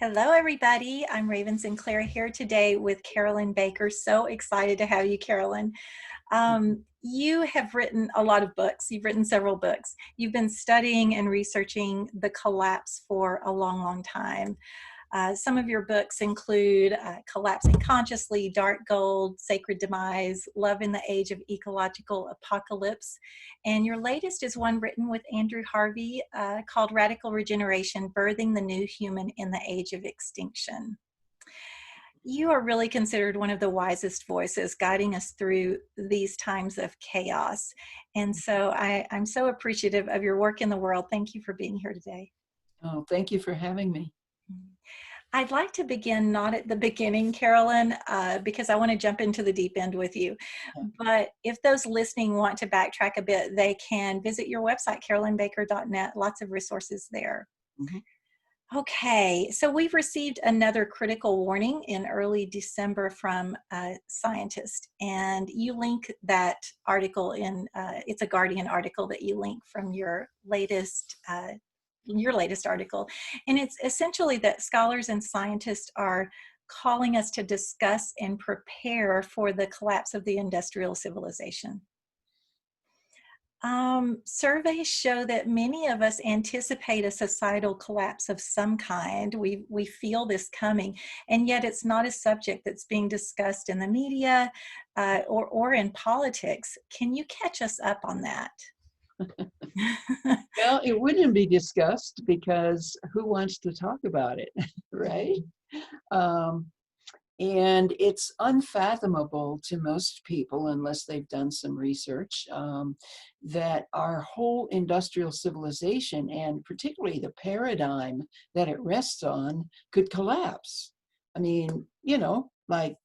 Hello, everybody. I'm Raven Sinclair here today with Carolyn Baker. So excited to have you, Carolyn. You have written a lot of books. You've written several books. You've been studying and researching the collapse for a long, long time. Some of your books include Collapsing Consciously, Dark Gold, Sacred Demise, Love in the Age of Ecological Apocalypse. And your latest is one written with Andrew Harvey called Radical Regeneration, Birthing the New Human in the Age of Extinction. You are really considered one of the wisest voices guiding us through these times of chaos. And so I'm so appreciative of your work in the world. Thank you for being here today. Oh, thank you for having me. I'd like to begin not at the beginning, Carolyn, because I want to jump into the deep end with you. Yeah. But if those listening want to backtrack a bit, they can visit your website, carolynbaker.net. Lots of resources there. Mm-hmm. Okay, so we've received another critical warning in early December from a scientist, and you link that article in, it's a Guardian article that you link from your latest article. And it's essentially that scholars and scientists are calling us to discuss and prepare for the collapse of the industrial civilization. Surveys show that many of us anticipate a societal collapse of some kind. We feel this coming, and yet it's not a subject that's being discussed in the media or in politics. Can you catch us up on that? Well, it wouldn't be discussed because who wants to talk about it, right? And it's unfathomable to most people, unless they've done some research, that our whole industrial civilization, and particularly the paradigm that it rests on, could collapse. I mean, like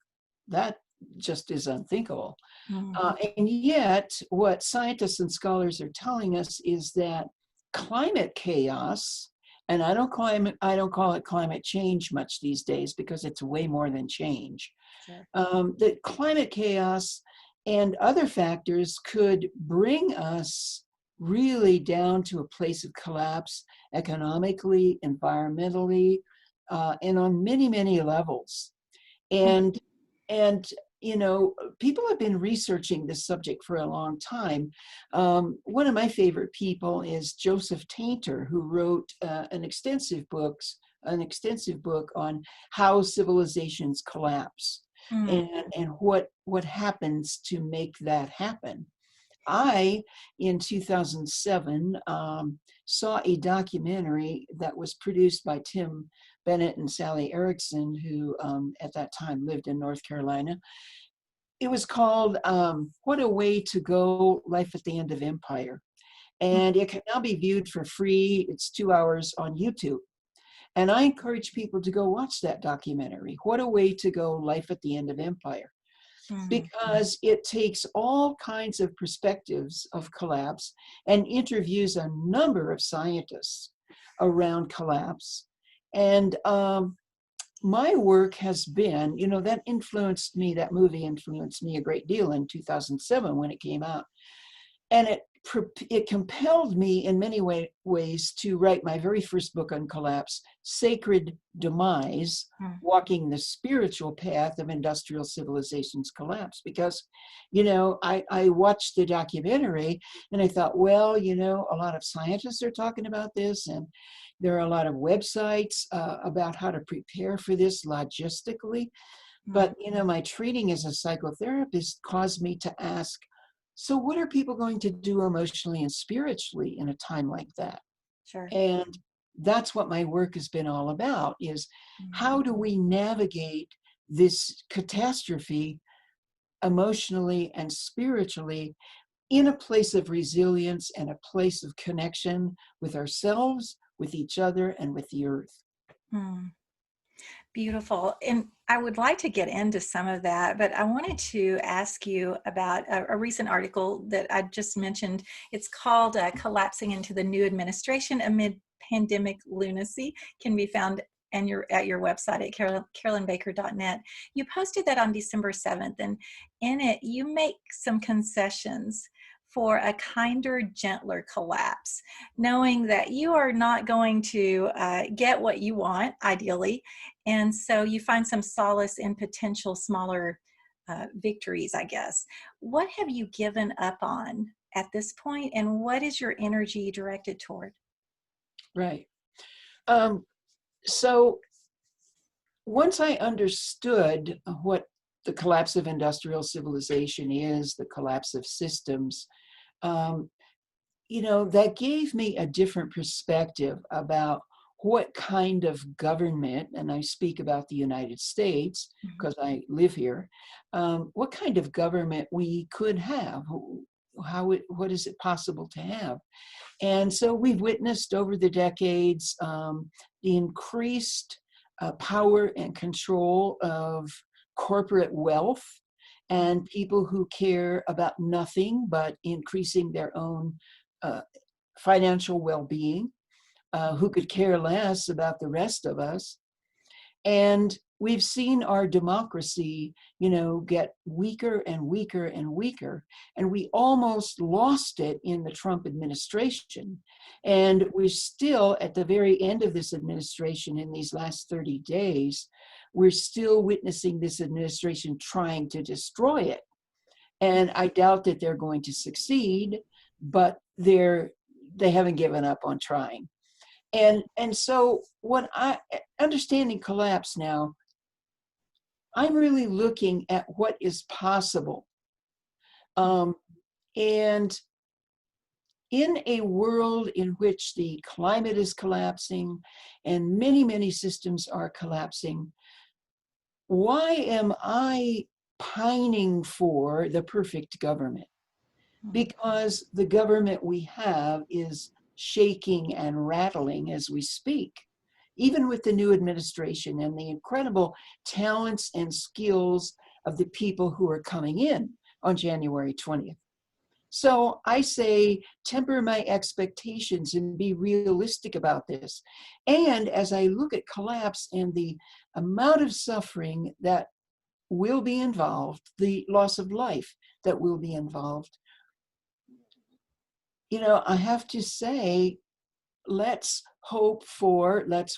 that just is unthinkable. And yet, what scientists and scholars are telling us is that climate chaos, and I don't call it climate change much these days because it's way more than change. Sure. That climate chaos and other factors could bring us really down to a place of collapse economically, environmentally, and on many, many levels. And people have been researching this subject for a long time. One of my favorite people is Joseph Tainter, who wrote an extensive book on how civilizations collapse and what happens to make that happen. I, in 2007, saw a documentary that was produced by Tim Bennett and Sally Erickson, who at that time lived in North Carolina. It was called What a Way to Go, Life at the End of Empire. And it can now be viewed for free. It's 2 hours on YouTube. And I encourage people to go watch that documentary, What a Way to Go, Life at the End of Empire. Because it takes all kinds of perspectives of collapse and interviews a number of scientists around collapse. And my work has been, that movie influenced me a great deal in 2007 when it came out. And it compelled me in many ways to write my very first book on collapse, Sacred Demise, Walking the Spiritual Path of Industrial Civilization's Collapse. Because, I watched the documentary and I thought, well, a lot of scientists are talking about this, and there are a lot of websites about how to prepare for this logistically. But, my training as a psychotherapist caused me to ask, so what are people going to do emotionally and spiritually in a time like that? Sure. And that's what my work has been all about, is how do we navigate this catastrophe emotionally and spiritually in a place of resilience and a place of connection with ourselves, with each other, and with the earth. Beautiful. And I would like to get into some of that, but I wanted to ask you about a recent article that I just mentioned. It's called Collapsing into the New Administration Amid Pandemic Lunacy. Can be found at your website at carolynbaker.net. You posted that on December 7th, and in it, you make some concessions for a kinder, gentler collapse, knowing that you are not going to get what you want, ideally. And so you find some solace in potential smaller victories, I guess. What have you given up on at this point, and what is your energy directed toward? Right. Um, so once I understood what the collapse of industrial civilization is, the collapse of systems, um, that gave me a different perspective about what kind of government, and I speak about the United States Mhm. because I live here, what kind of government we could have, what is it possible to have? And so we've witnessed over the decades the increased power and control of corporate wealth and people who care about nothing but increasing their own uh, financial well-being, who could care less about the rest of us. And we've seen our democracy, get weaker and weaker and weaker. And we almost lost it in the Trump administration. And we're still at the very end of this administration in these last 30 days, we're still witnessing this administration trying to destroy it. And I doubt that they're going to succeed, but they haven't given up on trying. And so when I understanding collapse now, I'm really looking at what is possible. And in a world in which the climate is collapsing and many, many systems are collapsing, why am I pining for the perfect government? Because the government we have is shaking and rattling as we speak, even with the new administration and the incredible talents and skills of the people who are coming in on January 20th. So I say, temper my expectations and be realistic about this. And as I look at collapse and the amount of suffering that will be involved, the loss of life that will be involved, I have to say, let's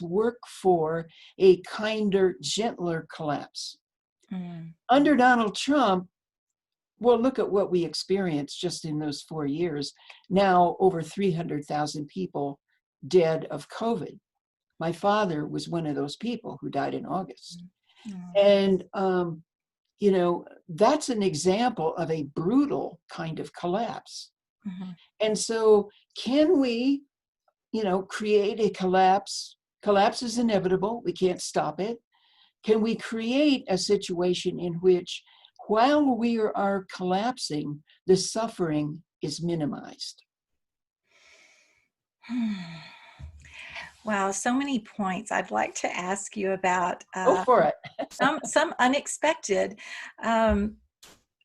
work for a kinder, gentler collapse. Mm. Under Donald Trump, well, look at what we experienced just in those 4 years. Now, over 300,000 people dead of COVID. My father was one of those people who died in August. Mm. And, that's an example of a brutal kind of collapse. Mhm. And so, can we create a collapse? Collapse is inevitable. We can't stop it. Can we create a situation in which, while we are collapsing, the suffering is minimized? Wow, so many points I'd like to ask you about. Go for it. Some unexpected. Um,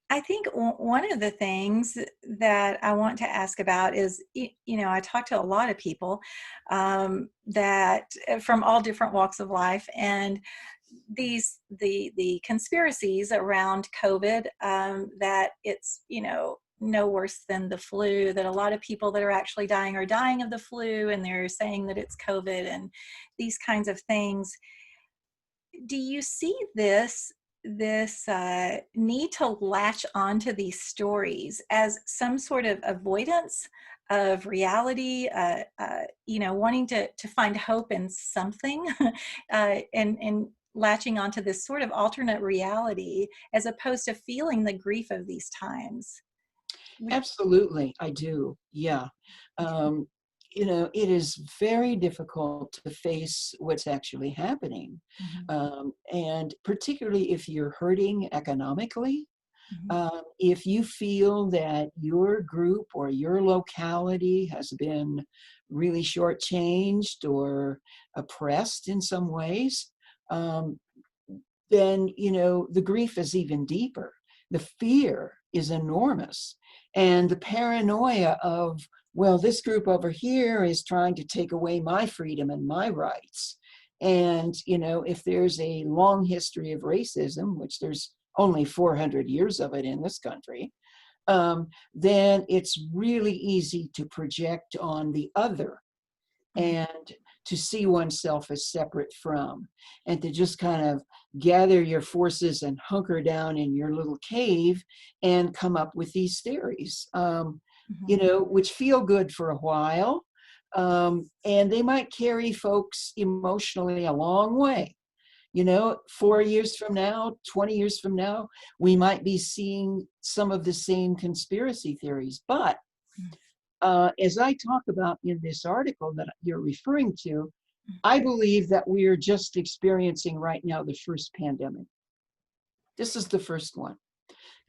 I think one of the things that I want to ask about is, I talk to a lot of people that from all different walks of life, and the conspiracies around COVID, that it's no worse than the flu, that a lot of people that are actually dying are dying of the flu, and they're saying that it's COVID and these kinds of things. Do you see this need to latch onto these stories as some sort of avoidance of reality, wanting to find hope in something, and latching onto this sort of alternate reality as opposed to feeling the grief of these times? Absolutely, I do. Yeah. Um, it is very difficult to face what's actually happening. Mhm, And particularly if you're hurting economically, mhm, if you feel that your group or your locality has been really shortchanged or oppressed in some ways, um, then the grief is even deeper. The fear is enormous, and the paranoia of, well, this group over here is trying to take away my freedom and my rights. And if there's a long history of racism, which there's only 400 years of it in this country, then it's really easy to project on the other and to see oneself as separate from, and to just kind of gather your forces and hunker down in your little cave and come up with these theories, which feel good for a while. And they might carry folks emotionally a long way. 4 years from now, 20 years from now, we might be seeing some of the same conspiracy theories. But as I talk about in this article that you're referring to, I believe that we are just experiencing right now the first pandemic. This is the first one.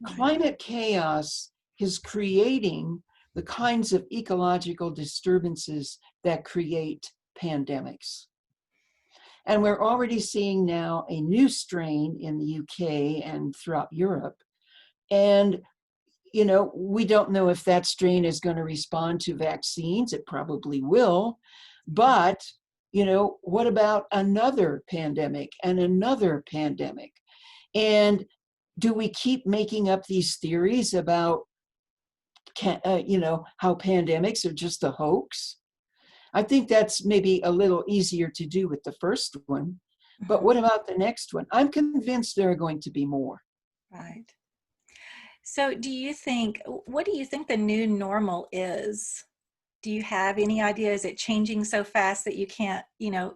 Right. Climate chaos is creating the kinds of ecological disturbances that create pandemics. And we're already seeing now a new strain in the UK and throughout Europe. And, we don't know if that strain is going to respond to vaccines. It probably will. But, what about another pandemic and another pandemic? And do we keep making up these theories about, how pandemics are just a hoax? I think that's maybe a little easier to do with the first one. But what about the next one? I'm convinced there are going to be more. Right. So what do you think the new normal is? Do you have any idea? Is it changing so fast that you can't,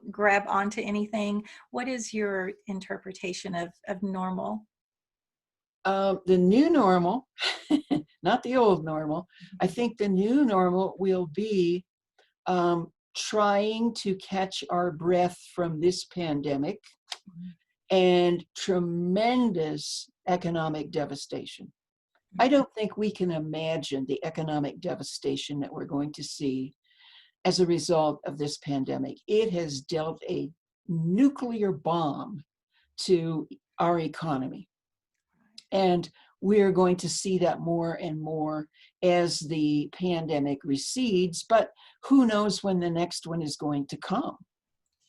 grab onto anything? What is your interpretation of normal? The new normal, not the old normal, I think the new normal will be trying to catch our breath from this pandemic and tremendous economic devastation. I don't think we can imagine the economic devastation that we're going to see as a result of this pandemic. It has dealt a nuclear bomb to our economy. And we're going to see that more and more as the pandemic recedes, but who knows when the next one is going to come.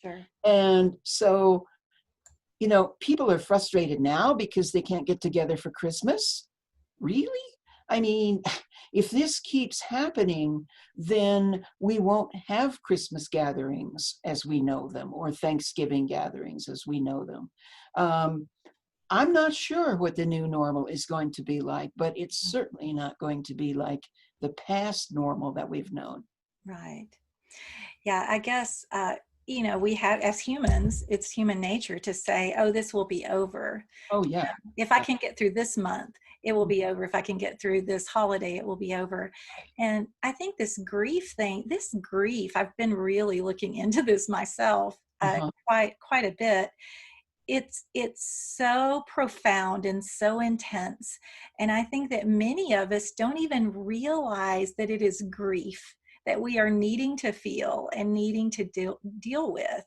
Sure. And so, people are frustrated now because they can't get together for Christmas. Really? I mean, if this keeps happening, then we won't have Christmas gatherings as we know them, or Thanksgiving gatherings as we know them. I'm not sure what the new normal is going to be like, but it's certainly not going to be like the past normal that we've known. Right. Yeah, I guess, we have, as humans, it's human nature to say, oh, this will be over. Oh, yeah. If I can get through this month, it will be over. If I can get through this holiday, it will be over. And I think this grief, I've been really looking into this myself quite a bit. It's so profound and so intense. And I think that many of us don't even realize that it is grief that we are needing to feel and needing to deal with.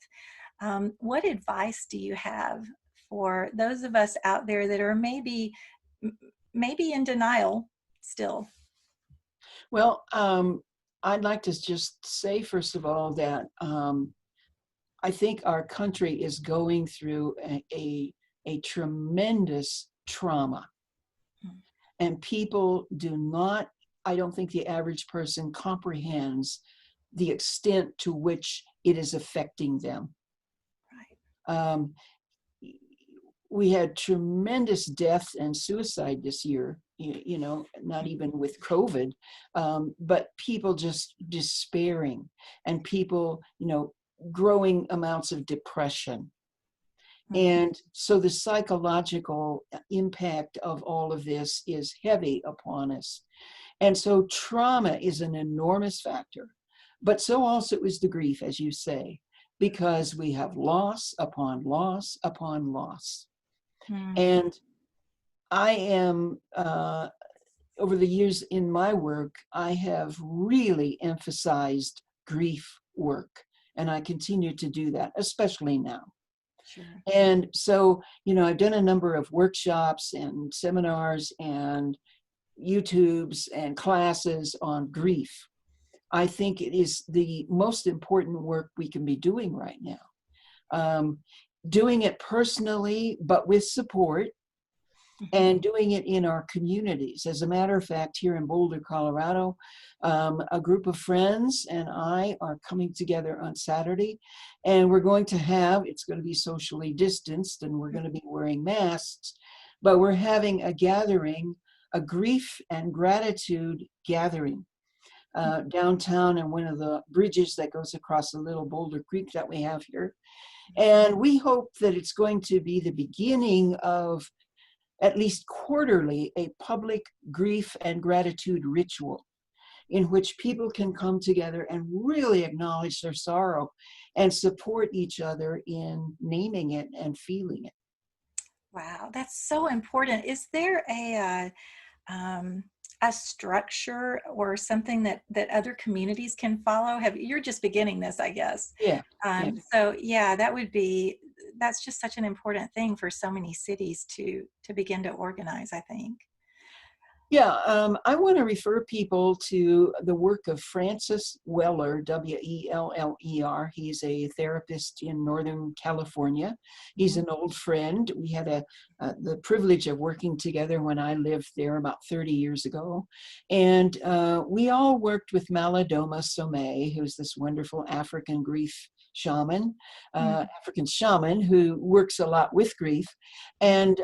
What advice do you have for those of us out there that are maybe in denial still? Well, I'd like to just say, first of all, that I think our country is going through a tremendous trauma. And people do not, I don't think the average person comprehends the extent to which it is affecting them. Right. We had tremendous death and suicide this year, not even with COVID, but people just despairing, and people, growing amounts of depression. And so the psychological impact of all of this is heavy upon us. And so trauma is an enormous factor, but so also is the grief, as you say, because we have loss upon loss upon loss. And I am, over the years in my work, I have really emphasized grief work, and I continue to do that, especially now. Sure. And so, I've done a number of workshops and seminars and YouTubes and classes on grief. I think it is the most important work we can be doing right now. Doing it personally, but with support, and doing it in our communities. As a matter of fact, here in Boulder, Colorado, a group of friends and I are coming together on Saturday, and we're going to have, it's going to be socially distanced, and we're going to be wearing masks, but we're having a gathering, a grief and gratitude gathering. Downtown and one of the bridges that goes across the little Boulder Creek that we have here. And we hope that it's going to be the beginning of at least quarterly a public grief and gratitude ritual in which people can come together and really acknowledge their sorrow and support each other in naming it and feeling it. Wow, that's so important. Is there a structure or something that other communities can follow? You're just beginning this, I guess. Yeah, yeah. So yeah, that's just such an important thing for so many cities to begin to organize, I think. Yeah, I want to refer people to the work of Francis Weller, Weller. He's a therapist in Northern California. He's Mhm. an old friend. We had the privilege of working together when I lived there about 30 years ago. And we all worked with Malidoma Somé, who's this wonderful African grief shaman, Mhm. African shaman who works a lot with grief. And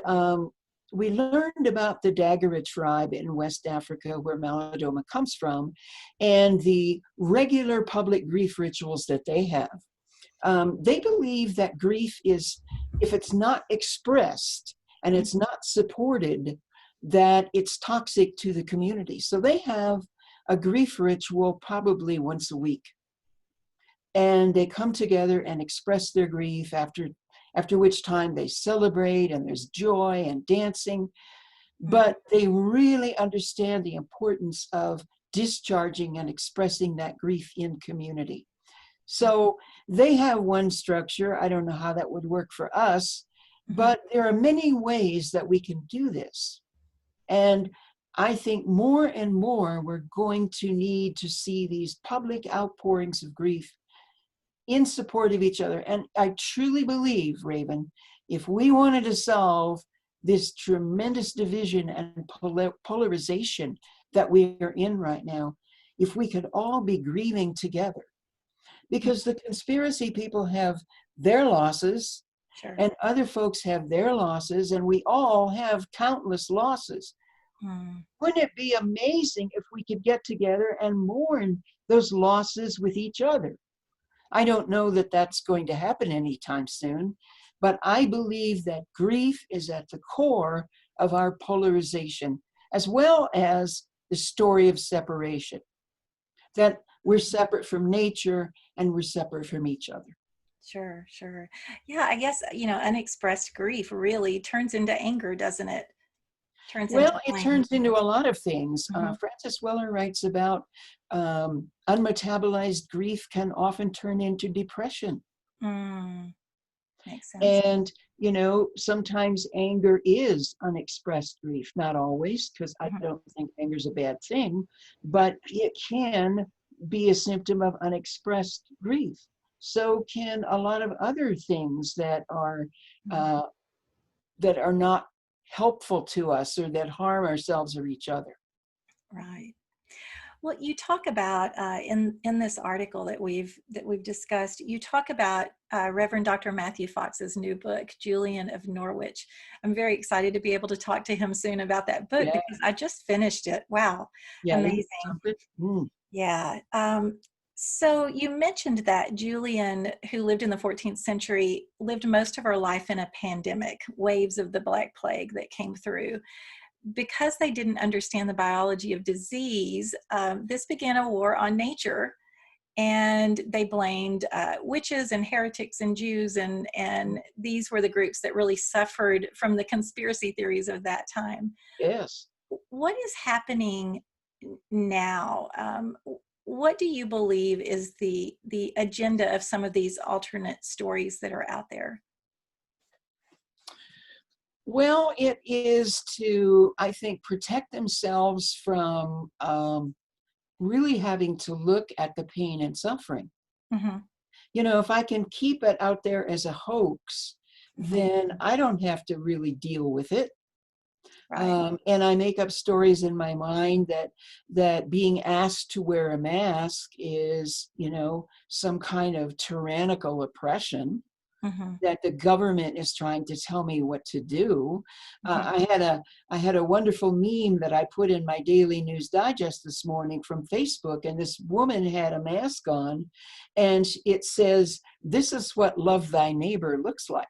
we learned about the Dagara tribe in West Africa, where Malidoma comes from, and the regular public grief rituals that they have. They believe that grief is, if it's not expressed and it's not supported, that it's toxic to the community. So they have a grief ritual probably once a week. And they come together and express their grief, after which time they celebrate and there's joy and dancing. Mhm. But they really understand the importance of discharging and expressing that grief in community. So they have one structure. I don't know how that would work for us, Mhm. but there are many ways that we can do this. And I think more and more we're going to need to see these public outpourings of grief in support of each other. And I truly believe, Raven, if we wanted to solve this tremendous division and polarization that we are in right now, if we could all be grieving together, because the conspiracy people have their losses Sure. and other folks have their losses, and we all have countless losses. Mm. Wouldn't it be amazing if we could get together and mourn those losses with each other? I don't know that that's going to happen anytime soon, but I believe that grief is at the core of our polarization, as well as the story of separation, that we're separate from nature and we're separate from each other. Sure, sure. Yeah, I guess, unexpressed grief really turns into anger, doesn't it? Turns into Well, it blame. turns into a lot of things. Hmm. Francis Weller writes about unmetabolized grief can often turn into depression. Mm, makes sense. And, sometimes anger is unexpressed grief, not always, because I Mhm. don't think anger is a bad thing, but it can be a symptom of unexpressed grief. So can a lot of other things Mhm. uh, that are not helpful to us or that harm ourselves or each other. Right. Well, you talk about in this article that we've discussed. You talk about Reverend Dr. Matthew Fox's new book, Julian of Norwich. I'm very excited to be able to talk to him soon about that book Yeah, because I just finished it. Wow, yeah, isn't it amazing. something? Yeah. So you mentioned that Julian, who lived in the 14th century, lived most of her life in a pandemic, waves of the Black Plague that came through. Because they didn't understand the biology of disease, this began a war on nature, and they blamed witches and heretics and Jews, and these were the groups that really suffered from the conspiracy theories of that time. Yes. What is happening now? What do you believe is the agenda of some of these alternate stories that are out there? Well, it is to, I think, protect themselves from really having to look at the pain and suffering. Hmm. If I can keep it out there as a hoax, Hmm. then I don't have to really deal with it. Right. And I make up stories in my mind that being asked to wear a mask is, some kind of tyrannical oppression, Hmm. that the government is trying to tell me what to do. Hmm. I had a wonderful meme that I put in my daily news digest this morning from Facebook, and this woman had a mask on, and it says, "This is what love thy neighbor looks like."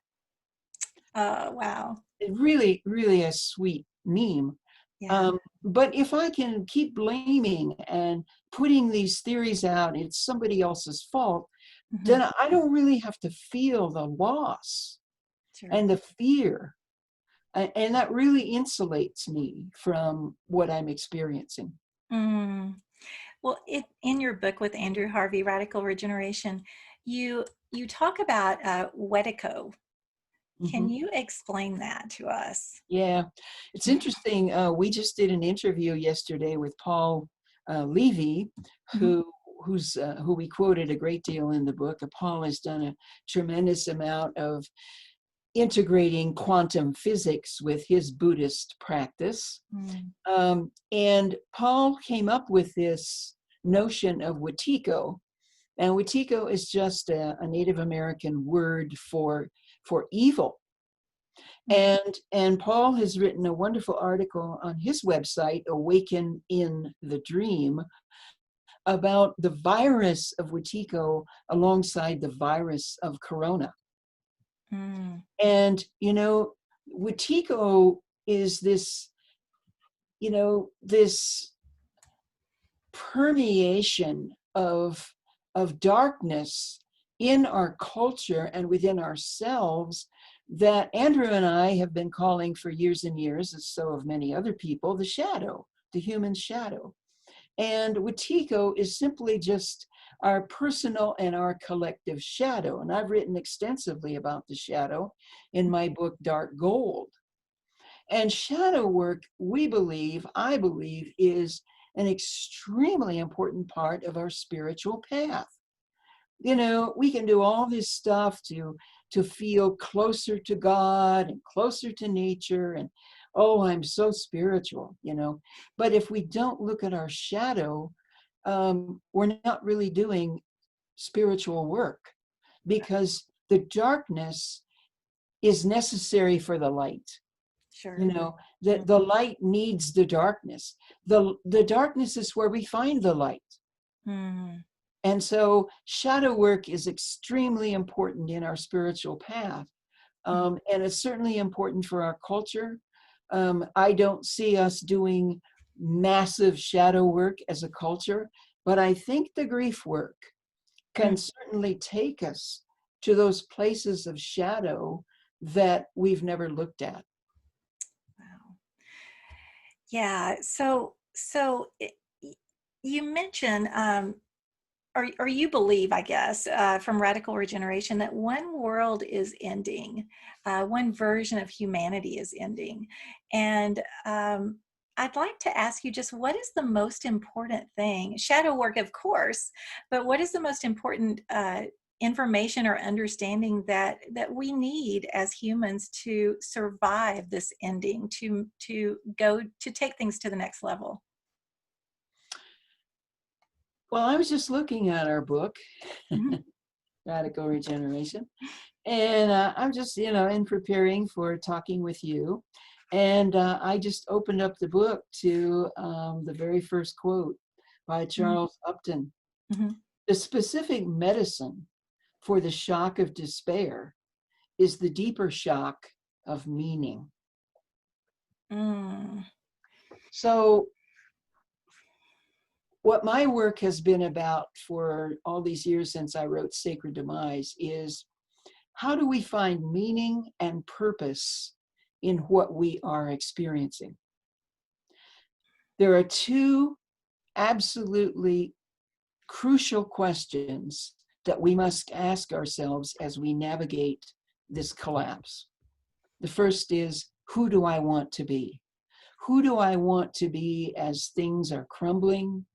Oh, wow. It really, really a sweet meme. Yeah. But if I can keep blaming and putting these theories out, it's somebody else's fault, Hmm. then I don't really have to feel the loss Sure. and the fear. And that really insulates me from what I'm experiencing. Mm. Well, in your book with Andrew Harvey, Radical Regeneration, you you talk about Wetico. Can Hmm. you explain that to us? Yeah, it's interesting. We just did an interview yesterday with Paul Levy, Hmm. who who we quoted a great deal in the book. Paul has done a tremendous amount of integrating quantum physics with his Buddhist practice. Mm. And Paul came up with this notion of Watiko. And Watiko is just a Native American word for evil. Mm. And Paul has written a wonderful article on his website, Awaken in the Dream, about the virus of Watiko alongside the virus of Corona. Mm. And, Watiko is this, this permeation of darkness in our culture and within ourselves that Andrew and I have been calling for years and years, as so have many other people, the shadow, the human shadow. And Watiko is simply just our personal and our collective shadow. And I've written extensively about the shadow in my book, Dark Gold. And shadow work, I believe, is an extremely important part of our spiritual path. We can do all this stuff to feel closer to God and closer to nature, and oh, I'm so spiritual. But if we don't look at our shadow, we're not really doing spiritual work, because the darkness is necessary for the light. you Sure. know that Mm. the light needs the darkness. The darkness is where we find the light. Mm. And so shadow work is extremely important in our spiritual path. Mm. And it's certainly important for our culture. I don't see us doing massive shadow work as a culture, but I think the grief work Mm. can certainly take us to those places of shadow that we've never looked at. Wow. Yeah. You mentioned, or you believe, I guess, from Radical Regeneration, that one world is ending, one version of humanity is ending. And I'd like to ask you, just what is the most important thing? Shadow work, of course, but what is the most important information or understanding that we need as humans to survive this ending, to take things to the next level? Well, I was just looking at our book, Mhm. Radical Regeneration, and I'm just, in preparing for talking with you. And I just opened up the book to the very first quote by Charles Upton. Mhm. The specific medicine for the shock of despair is the deeper shock of meaning. Mm. So, what my work has been about for all these years since I wrote Sacred Demise is, how do we find meaning and purpose in what we are experiencing? There are two absolutely crucial questions that we must ask ourselves as we navigate this collapse. The first is, who do I want to be? Who do I want to be as things are crumbling,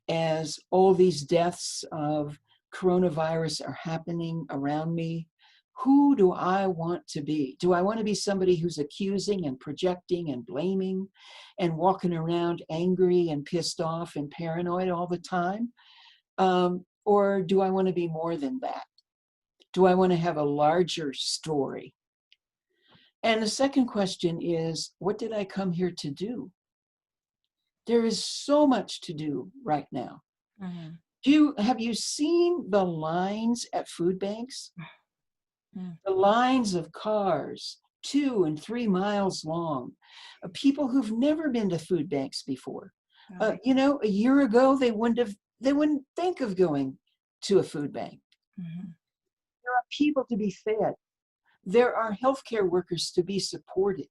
as all these deaths of coronavirus are happening around me? who do I want to be? Do I want to be somebody who's accusing and projecting and blaming and walking around angry and pissed off and paranoid all the time? Or do I want to be more than that? Do I want to have a larger story? And the second question is, what did I come here to do? There is so much to do right now. Mm-hmm. Have you seen the lines at food banks? Mm-hmm. The lines of cars, 2 and 3 miles long, people who've never been to food banks before. Right. A year ago, they wouldn't think of going to a food bank. Mm-hmm. There are people to be fed. There are healthcare workers to be supported.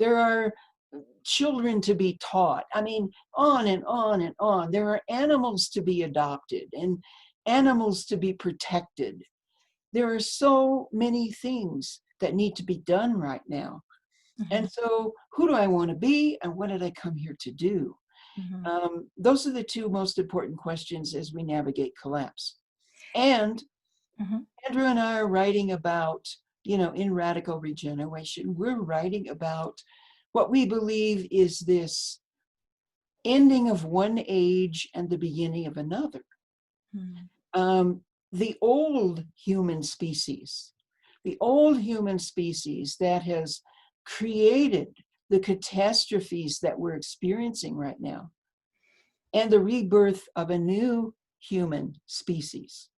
There are children to be taught. I mean, on and on and on. There are animals to be adopted and animals to be protected. There are so many things that need to be done right now. Mm-hmm. And so, who do I want to be and what did I come here to do? Mm-hmm. Those are the two most important questions as we navigate collapse. And Mm-hmm. Andrew and I are writing about, in Radical Regeneration, we're writing about what we believe is this ending of one age and the beginning of another. Um, the old human species, that has created the catastrophes that we're experiencing right now, and the rebirth of a new human species.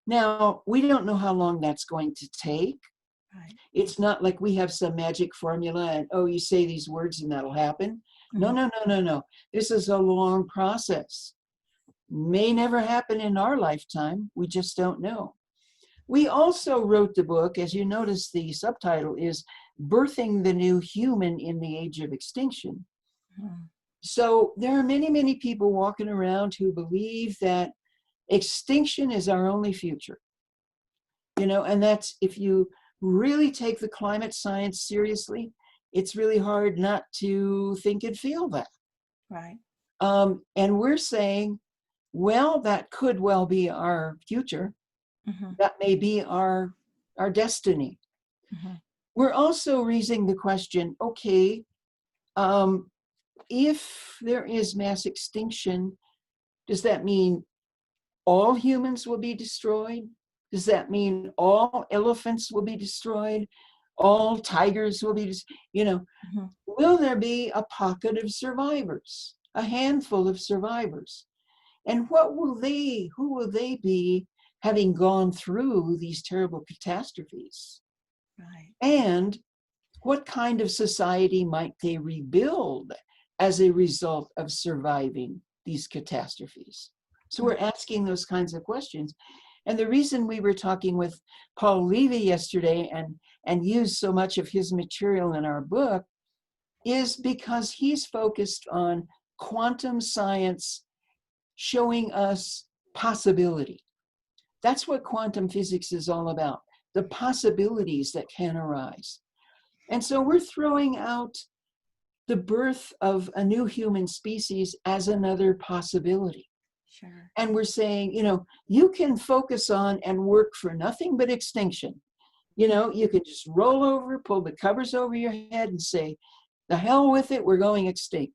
Now, we don't know how long that's going to take. Right. It's not like we have some magic formula and, oh, you say these words and that'll happen. No, Mm-hmm. no, no, no, no. This is a long process. May never happen in our lifetime. We just don't know. We also wrote the book, as you notice, the subtitle is Birthing the New Human in the Age of Extinction. Mm-hmm. So there are many, many people walking around who believe that extinction is our only future. And that's, if you really take the climate science seriously, it's really hard not to think and feel that. Right. And we're saying, well, that could well be our future. Mm-hmm. That may be our destiny. Mm-hmm. We're also raising the question, okay, if there is mass extinction, does that mean all humans will be destroyed? Does that mean all elephants will be destroyed? All tigers will be, Mm-hmm. will there be a pocket of survivors, a handful of survivors? And who will they be, having gone through these terrible catastrophes? Right. And what kind of society might they rebuild as a result of surviving these catastrophes? So we're asking those kinds of questions. And the reason we were talking with Paul Levy yesterday and used so much of his material in our book is because he's focused on quantum science showing us possibility. That's what quantum physics is all about, the possibilities that can arise. And so we're throwing out the birth of a new human species as another possibility. Sure. And we're saying, you can focus on and work for nothing but extinction. You can just roll over, pull the covers over your head and say, the hell with it, we're going extinct.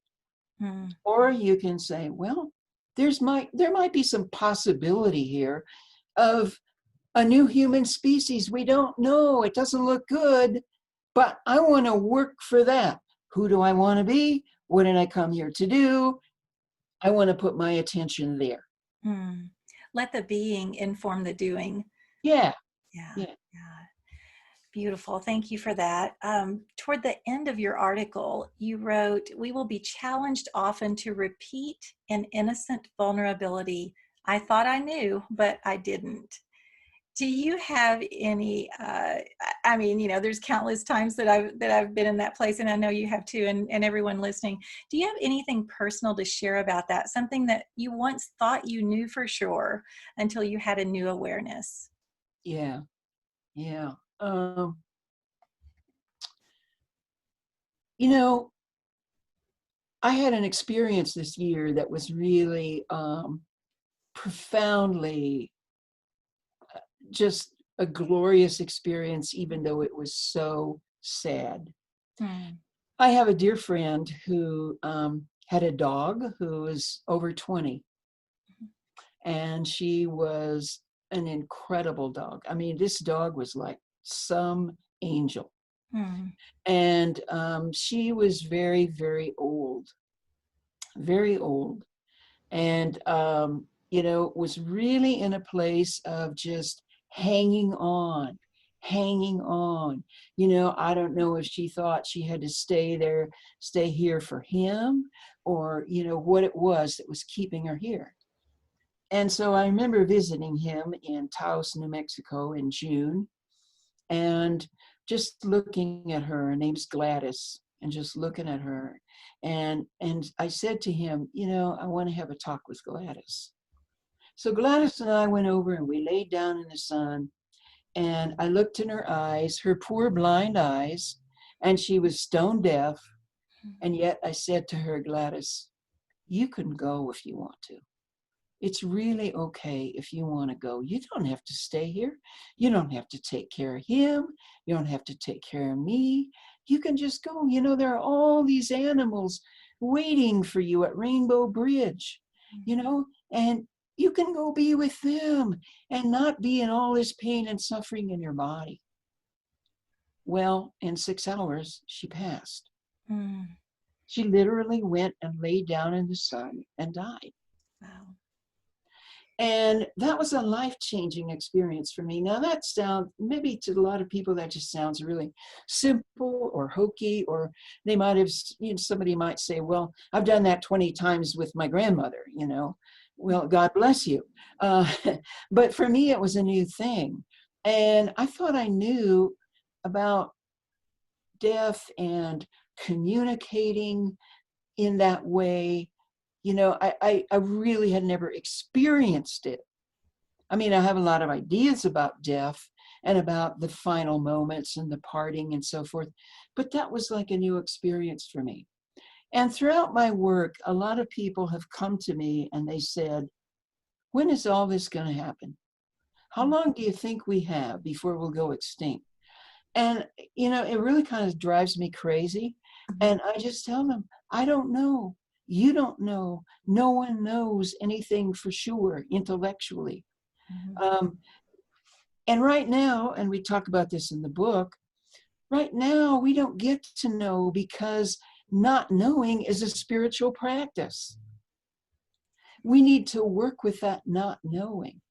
Mm-hmm. Or you can say, well, there might be some possibility here of a new human species. We don't know. It doesn't look good, but I want to work for that. Who do I want to be? What did I come here to do? I want to put my attention there. Mm. Let the being inform the doing. Yeah. Yeah. Yeah. Yeah. Beautiful. Thank you for that. Toward the end of your article, you wrote, "We will be challenged often to repeat an innocent vulnerability I thought I knew, but I didn't." Do you have any, I mean, there's countless times that I've been in that place, and I know you have too, and everyone listening. Do you have anything personal to share about that? Something that you once thought you knew for sure until you had a new awareness? Yeah. Yeah. I had an experience this year that was really profoundly just a glorious experience, even though it was so sad. Mm. I have a dear friend who had a dog who was over 20, and she was an incredible dog. I mean, this dog was like some angel. Mm. And she was very, very old. And, was really in a place of just hanging on, hanging on. I don't know if she thought she had to stay here for him, or, what it was that was keeping her here. And so I remember visiting him in Taos, New Mexico in June, and just looking at her. Her name's Gladys, and just looking at her. And I said to him, I want to have a talk with Gladys. So Gladys and I went over and we laid down in the sun, and I looked in her eyes, her poor blind eyes, and she was stone deaf. And yet I said to her, Gladys, you can go if you want to. It's really okay if you want to go. You don't have to stay here. You don't have to take care of him. You don't have to take care of me. You can just go. There are all these animals waiting for you at Rainbow Bridge, and you can go be with them and not be in all this pain and suffering in your body. Well, in 6 hours, she passed. Mm. She literally went and laid down in the sun and died. Wow. And that was a life-changing experience for me. Now that sounds, maybe to a lot of people, that just sounds really simple or hokey, or they might have, somebody might say, well, I've done that 20 times with my grandmother, Well, God bless you. But for me, it was a new thing. And I thought I knew about death and communicating in that way. I really had never experienced it. I mean, I have a lot of ideas about death and about the final moments and the parting and so forth, but that was like a new experience for me. And throughout my work, a lot of people have come to me and they said, when is all this going to happen? How long do you think we have before we'll go extinct? And, it really kind of drives me crazy. And I just tell them, I don't know. You don't know. No one knows anything for sure intellectually. Mm-hmm. Um, and right now, and we talk about this in the book, right now we don't get to know because not knowing is a spiritual practice. We need to work with that not knowing.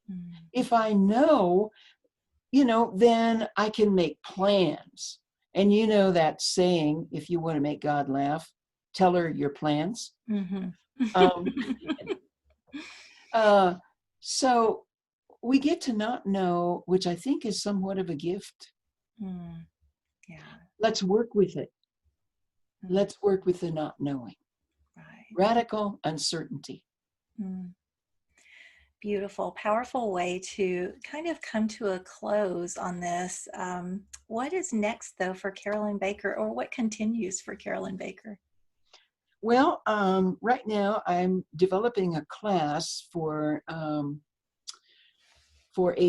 Mm. If I know, then I can make plans. And that saying, if you want to make God laugh, tell her your plans. Mm-hmm. Um, uh, so we get to not know, which I think is somewhat of a gift. Mm. Yeah. Let's work with it. Mm. Let's work with the not knowing. Right. Radical uncertainty. Mm. Beautiful, powerful way to kind of come to a close on this. What is next, though, for Carolyn Baker, or what continues for Carolyn Baker? Well, right now I'm developing a class for a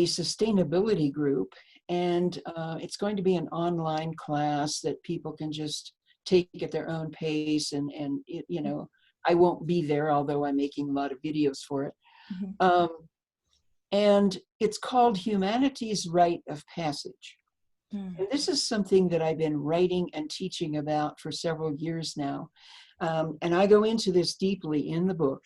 sustainability group, and it's going to be an online class that people can just take at their own pace, and I won't be there, although I'm making a lot of videos for it. Mm-hmm. And it's called Humanity's Rite of Passage. Mm. And this is something that I've been writing and teaching about for several years now. And I go into this deeply in the book,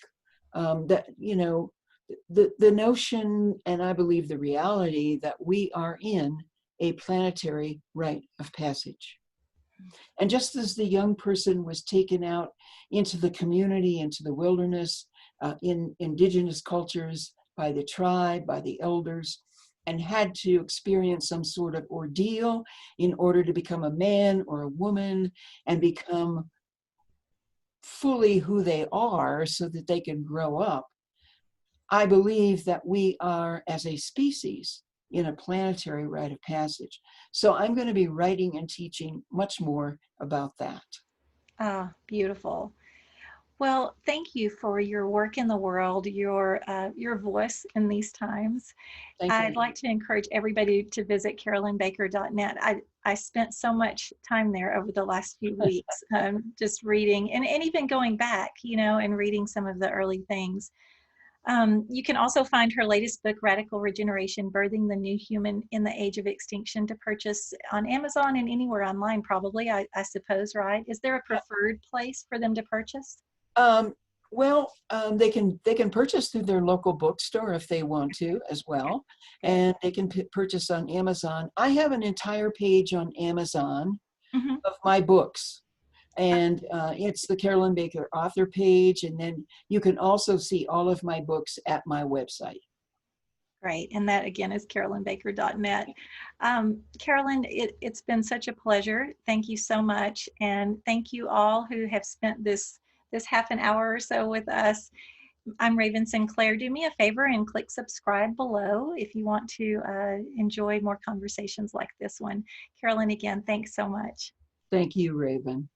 that, the notion, and I believe the reality, that we are in a planetary rite of passage. And just as the young person was taken out into the community, into the wilderness, in indigenous cultures, by the tribe, by the elders, and had to experience some sort of ordeal in order to become a man or a woman and become fully who they are so that they can grow up. I believe that we are, as a species, in a planetary rite of passage. So I'm going to be writing and teaching much more about that. Ah, beautiful. Well, thank you for your work in the world, your voice in these times. Thank I'd you. like to encourage everybody to visit carolynbaker.net. I spent so much time there over the last few weeks, just reading and even going back, and reading some of the early things. You can also find her latest book, Radical Regeneration, Birthing the New Human in the Age of Extinction, to purchase on Amazon and anywhere online, probably, I suppose, right? Is there a preferred place for them to purchase? Um, they can purchase through their local bookstore if they want to as well, Okay. and they can purchase on Amazon. I have an entire page on Amazon Hmm. of my books, and it's the Carolyn Baker author page, and then you can also see all of my books at my website. Great. And that again is carolynbaker.net. Carolyn, it's been such a pleasure. Thank you so much. And thank you all who have spent this half an hour or so with us. I'm Raven Sinclair. Do me a favor and click subscribe below if you want to enjoy more conversations like this one. Carolyn, again, thanks so much. Thank you, Raven.